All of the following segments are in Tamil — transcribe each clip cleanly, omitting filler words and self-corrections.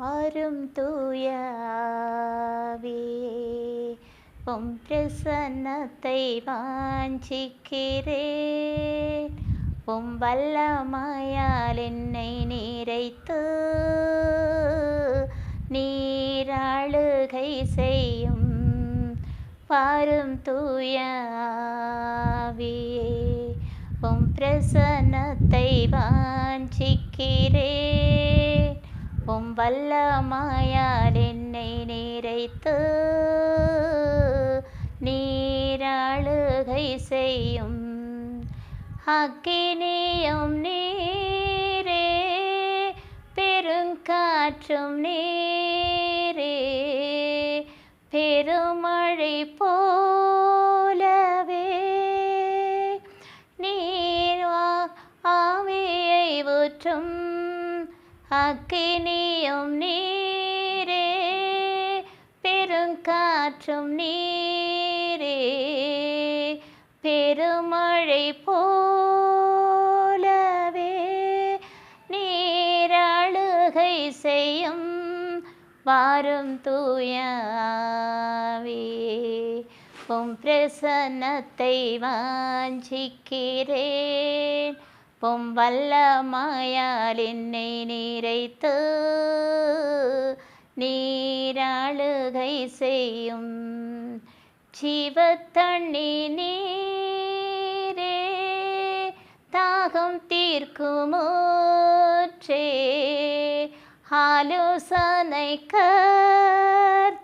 ஆரும் தூய ஆவியே, உம் பிரசன்னத்தை வாஞ்சிக்கிறேன். உம் வல்லமையால் என்னை நிறைத்து நீராளுகை செய்யும். பாரும் தூய ஆவியே, உம் பிரசன்னத்தை வாஞ்சிக்கிறேன். உம் வல்லமையால் என்னை நிறைத்து நீராளுகை செய்யும். அக்கினியும் நீரே, பெருங்காற்றும் நீரே, பெருமழை போலவே நீர் ஆவியை ஊற்றும். அக்கினியும் நீரே, பெருங்காற்றும் நீரே, பெருமழை போலவே நீராளுகை செய்யும். வாரும் தூய ஆவியே, உம் பிரசன்னத்தை வாஞ்சிக்கிறேன். உம் வல்லமையால் என்னை நிறைத்து நீராளுகை செய்யும். ஜீவத்தண்ணி நீரே, தாகம் தீர்க்குமூற்றே, ஆலோசனை கர்த்தரே,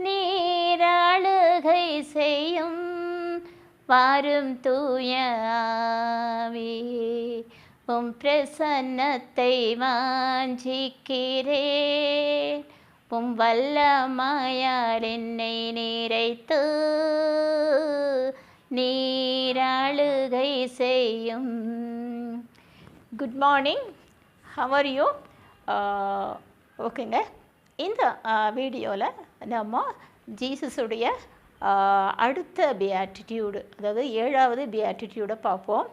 நீராளுகை செய்யும். வாரும் தூய ஆவியே, உம் பிரசன்னத்தை வாஞ்சிக்கிறேன். உம் வல்லமையால் என்னை நிறைத்து நீராளுகை செய்யும். Good morning, how are you? ஓகேங்க, இந்த வீடியோவில் நம்ம ஜீசஸுடைய அடுத்த பியாட்டிடியூடு, அதாவது 7வது பியாட்டிடியூடை பார்ப்போம்.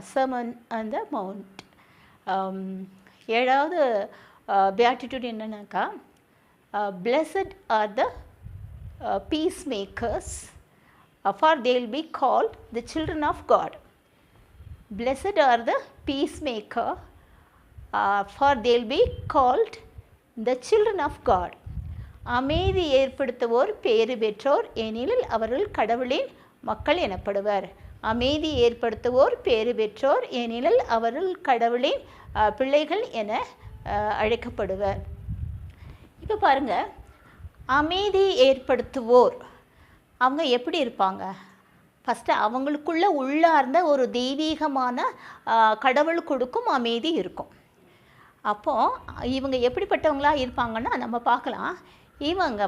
Sermon on the mount. 7வது பியாட்டிடியூட் என்னன்னாக்கா, blessed are the peace makers, for they will be called the children of God. Blessed are the peacemaker, for they will be called the children of God. அமைதி ஏற்படுத்துவோர் பேறு பெற்றோர், ஏனெனில் அவர்கள் கடவுளின் மக்கள் எனப்படுவர். அமைதி ஏற்படுத்துவோர் பேறு பெற்றோர், ஏனெனில் அவர்கள் கடவுளின் பிள்ளைகள் என அழைக்கப்படுவர். இப்போ பாருங்கள், அமைதி ஏற்படுத்துவோர் அவங்க எப்படி இருப்பாங்க? ஃபஸ்ட்டு அவங்களுக்குள்ள உள்ளார்ந்த ஒரு தெய்வீகமான கடவுள் கொடுக்கும் அமைதி இருக்கும். அப்போது இவங்க எப்படிப்பட்டவங்களாக இருப்பாங்கன்னா நம்ம பார்க்கலாம். இவங்க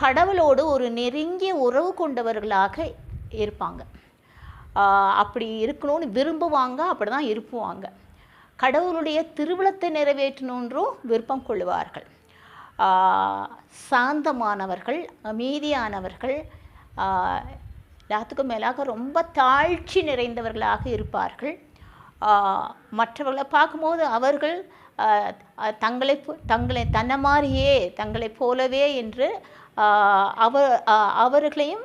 கடவுளோடு ஒரு நெருங்கிய உறவு கொண்டவர்களாக இருப்பாங்க. அப்படி இருக்கணும்னு விரும்புவாங்க, அப்படி தான் இருப்புவாங்க. கடவுளுடைய திருவிழத்தை நிறைவேற்றணுன்றும் விருப்பம் கொள்வார்கள். சாந்தமானவர்கள், அமைதியானவர்கள், எல்லாத்துக்கும் மேலாக ரொம்ப தாழ்ச்சி நிறைந்தவர்களாக இருப்பார்கள். மற்றவர்களை பார்க்கும்போது அவர்கள் தன்னை மாதிரியே, தங்களைப் போலவே என்று அவர்களையும்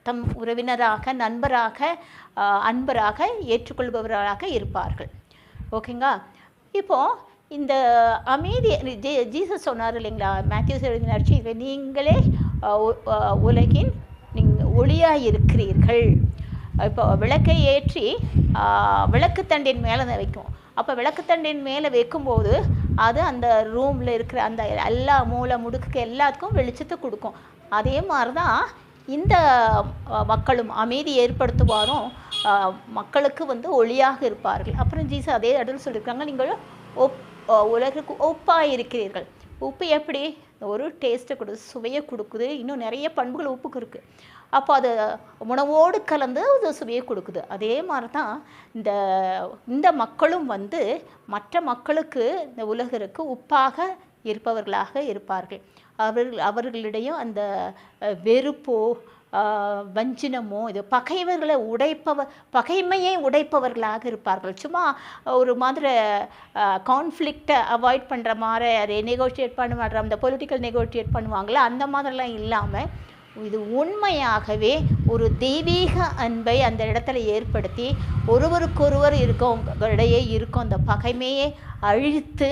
தம் உறவினராக, நண்பராக, அன்பராக ஏற்றுக்கொள்பவர்களாக இருப்பார்கள். ஓகேங்களா? இப்போது இந்த அமைதி ஜீசஸ் சொன்னார் இல்லைங்களா, மேத்யூ எழுதினார்ச்சி, நீங்களே உலகின் ஒளியாக இருக்கிறீர்கள். இப்போ விளக்கை ஏற்றி விளக்குத்தண்டின் மேலே வைக்கும். அப்போ விளக்குத்தண்டின் மேலே வைக்கும்போது அது அந்த ரூமில் இருக்கிற அந்த எல்லா மூலை முடுக்கு எல்லாத்துக்கும் வெளிச்சத்தை கொடுக்கும். அதே மாதிரி தான் இந்த மக்களும் அமைதி ஏற்படுத்துவாரும் மக்களுக்கு ஒளியாக இருப்பார்கள். அப்புறம் ஜீசஸ் அதே இடத்துல சொல்லியிருக்காங்க, நீங்கள் உலகிற்கு ஒப்பாக இருக்கிறீர்கள். உப்பு எப்படி ஒரு டேஸ்ட்டை கொடுக்குது, சுவையை கொடுக்குது, இன்னும் நிறைய பண்புகள் உப்புக்கு இருக்குது. அப்போ அது உணவோடு கலந்து அது சுவையை கொடுக்குது. அதே மாதிரி தான் இந்த மக்களும் மற்ற மக்களுக்கு, இந்த உலகிற்கு உப்பாக இருப்பவர்களாக இருப்பார்கள். அவர்களிடையும் அந்த வெறுப்போ வஞ்சினமோ இது பகைவர்களை பகைமையை உடைப்பவர்களாக இருப்பார்கள். சும்மா ஒரு மாதிரி கான்ஃப்ளிக்டை அவாய்ட் பண்ணுற மாதிரி நெகோஷியேட் பண்ணுவாங்க, அந்த பொலிட்டிக்கல் நெகோஷியேட் பண்ணுவாங்களே அந்த மாதிரிலாம் இல்லாமல் இது உண்மையாகவே ஒரு தெய்வீக அன்பை அந்த இடத்துல ஏற்படுத்தி ஒருவருக்கொருவர் இடையே இருக்கும் அந்த பகைமையை அழித்து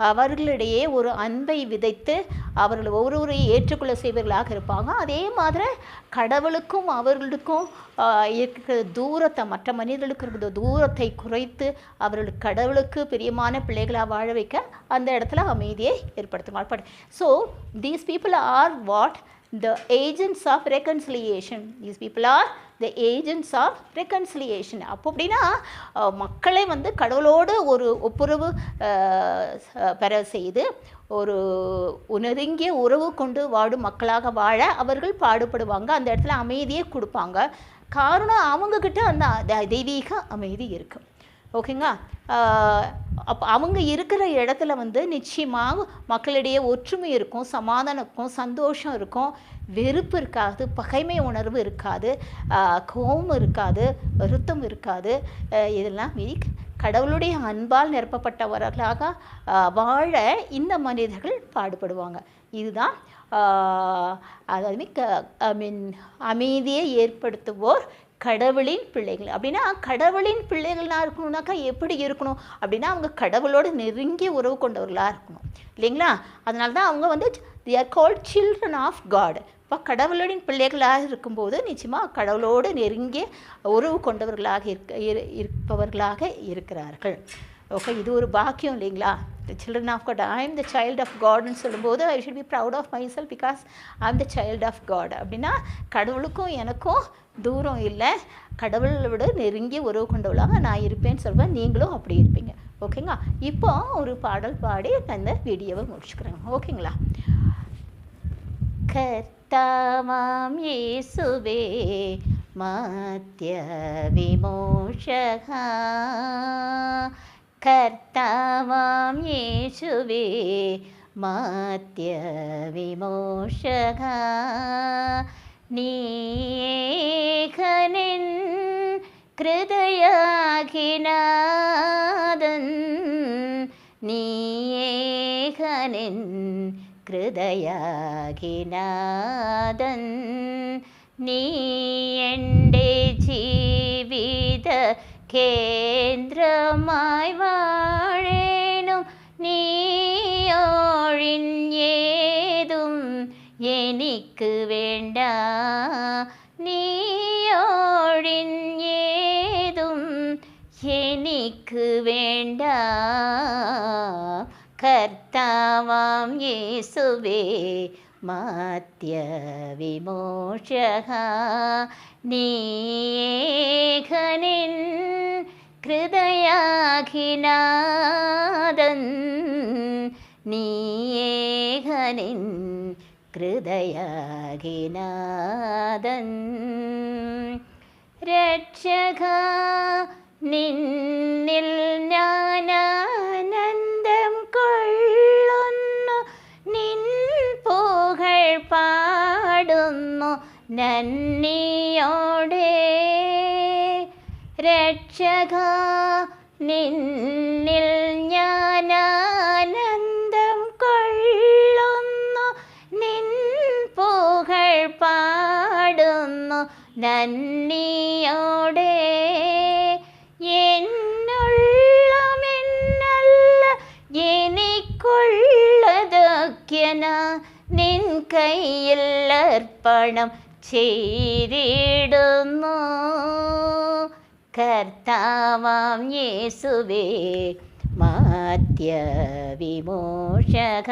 அவர்களிடையே ஒரு அன்பை விதைத்து அவர்கள் ஒவ்வொருவரையும் ஏற்றுக்கொள்ள செய்வர்களாக இருப்பாங்க. அதே மாதிரி கடவுளுக்கும் அவர்களுக்கும் இருக்கிற தூரத்தை, மற்ற மனிதர்களுக்கு இருக்கிற தூரத்தை குறைத்து அவர்களுக்கு கடவுளுக்கு பிரியமான பிள்ளைகளாக வாழ வைக்க அந்த இடத்துல அமைதியை ஏற்படுத்துவாங்க. So these people are what? The agents of reconciliation. These people are the agents of reconciliation. அப்போ அப்படின்னா மக்களை கடவுளோடு ஒரு ஒப்புரவு பெற செய்து ஒரு நெருங்கிய உறவு கொண்டு வாடும் மக்களாக வாழ அவர்கள் பாடுபடுவாங்க. அந்த இடத்துல அமைதியை கொடுப்பாங்க. காரணம் அவங்கக்கிட்ட அந்த தெய்வீக அமைதி இருக்குது. ஓகேங்களா? அப்போ அவங்க இருக்கிற இடத்துல நிச்சயமாக மக்களிடையே ஒற்றுமை இருக்கும், சமாதானம் இருக்கும், சந்தோஷம் இருக்கும், வெறுப்பு இருக்காது, பகைமை உணர்வு இருக்காது, கோபம் இருக்காது, வருத்தம் இருக்காது. இதெல்லாம் கடவுளுடைய அன்பால் நிரப்பப்பட்டவர்களாக வாழ இந்த மனிதர்கள் பாடுபடுவாங்க. இதுதான் அமைதியை ஏற்படுத்துவோர் கடவுளின் பிள்ளைகள். அப்படின்னா கடவுளின் பிள்ளைகளாக இருக்கணும்னாக்கா எப்படி இருக்கணும் அப்படின்னா அவங்க கடவுளோடு நெருங்கிய உறவு கொண்டவர்களாக இருக்கணும் இல்லைங்களா? அதனால தான் அவங்க they are called children of God. இப்போ கடவுளின் பிள்ளைகளாக இருக்கும்போது நிச்சயமாக கடவுளோடு நெருங்கிய உறவு கொண்டவர்களாக இருப்பவர்களாக இருக்கிறார்கள். ஓகே, இது ஒரு பாக்கியம் இல்லைங்களா? The children of God, I am the child of God ன்னு சொல்லும்போது I should be proud of myself because I am the child of God. அப்படின்னா கடவுளுக்கும் எனக்கும் தூரம் இல்லை, கடவுளை விட நெருங்கிய உறவு கொண்டவளாக நான் இருப்பேன்னு சொல்வேன். நீங்களும் அப்படி இருப்பீங்க. ஓகேங்களா? இப்போ ஒரு பாடல் பாடி அந்த வீடியோவை முடிச்சுக்கிறேன். ஓகேங்களா? கர்த்தாவாம் இயேசுவே மத்ய விமோசகா, கர்த்தாவாம் இயேசுவே மத்ய விமோசகா, நீகனின் கிருதயாகிநாதன், நீகனின் கிருதயாகிநாதன், நீ എൻ്റെ ജീവിത കേന്ദ്രമായി വാഴേനും, നീയൊഴിഞ്ഞേതും എനിക്ക് വേണ്ട, നീയൊഴിഞ്ഞേതും എനിക്ക് വേണ്ട, കർത്താവാം യേശുവേ മദ്യ വിമോചക, നീകനിൻ ഹൃദയാഖിനാദൻ, നീകനിൻ ഹൃദയാഖിനാദൻ, രക്ഷക നിന്നിൽ ഞാനാനന്ദം കൊള്ളുന്നു, നിൻ പുകഴ് പാടുന്നു നന്ദിയോടെ, രക്ഷക നിന്നിൽ ഞാനാനന്ദം കൊള്ളുന്നു, നിൻ പുകഴ് പാടുന്നു നന്ദിയോടെ, എന്നുള്ളമെന്നല്ല എനിക്കുള്ളതൊക്കെ നിൻ കയ്യിൽ അർപ്പണം ചെയ്തിടുന്നു, കർത്താവാം യേശുവേ മദ്യ വിമോചക,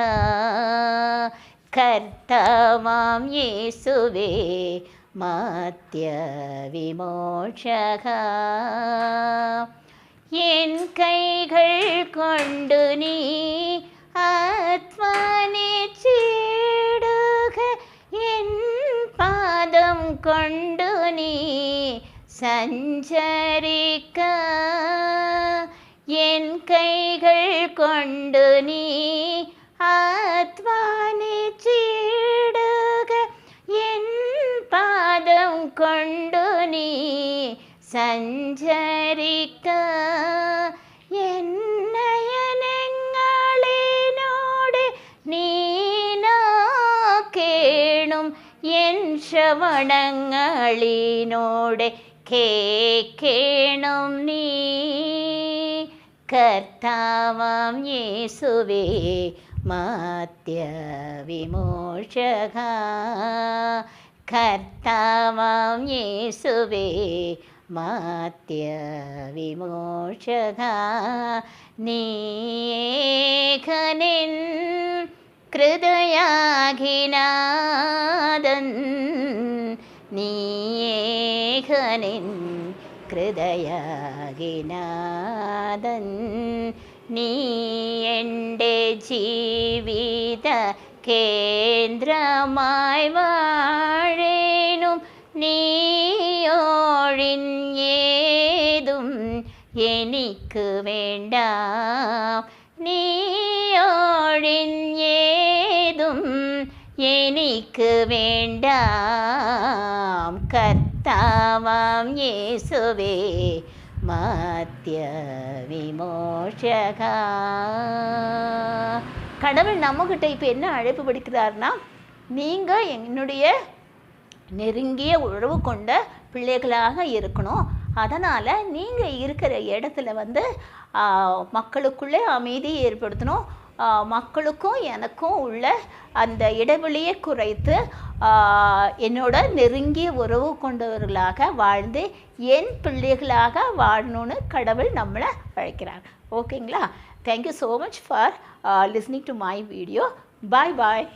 കർത്താവാം യേശുവേ മദ്യ വിമോചക, എൻ കൈകൾ കൊണ്ടു നീ ആത്മാനിച്ചിടുക, എൻ പാദം കൊണ്ടു നീ സഞ്ചരിക്ക, എൻ കൈകൾ കൊണ്ടു നീ ആത്മാനിച്ചിടുക, എൻ പാദം சஞ்சரிக்க என் நயனங்களினோடு நீனா கேணும் என் ಶ್ರವಣங்களினோடு கேணும் நீ கர்த்தாவாம் இயேசுவே மாத்ய விமோசகா கர்த்தாவாம் இயேசுவே மாத்ய விமோசகா நீகனின் கிருதயாகிநாதன் நீகனின் ഹൃദയാകിനാഥൻ നീ എൻ്റെ ജീവിത കേന്ദ്രമായി വാഴേനും നീയൊഴിഞ്ഞേതും എനിക്ക് വേണ്ട നീയൊഴിഞ്ഞേതും എനിക്ക് വേണ്ട கர்த்தாவாம் இயேசுவே மாத்ய விமோசகா. கடவுள் நம்மகிட்ட இப்போ என்ன அழைப்பு படுக்கிறார்னா, நீங்கள் என்னுடைய நெருங்கிய உறவு கொண்ட பிள்ளைகளாக இருக்கணும். அதனால் நீங்கள் இருக்கிற இடத்துல மக்களுக்குள்ளே அமைதியை ஏற்படுத்தணும். மக்களுக்கும் எனக்கும் உள்ள அந்த இடைவெளியை குறைத்து என்னோட நெருங்கிய உறவு கொண்டவர்களாக வாழ்ந்து என் பிள்ளைகளாக வாழணும்னு கடவுள் நம்மளை அழைக்கிறார். ஓகேங்களா? Thank you so much for listening to my video. Bye bye.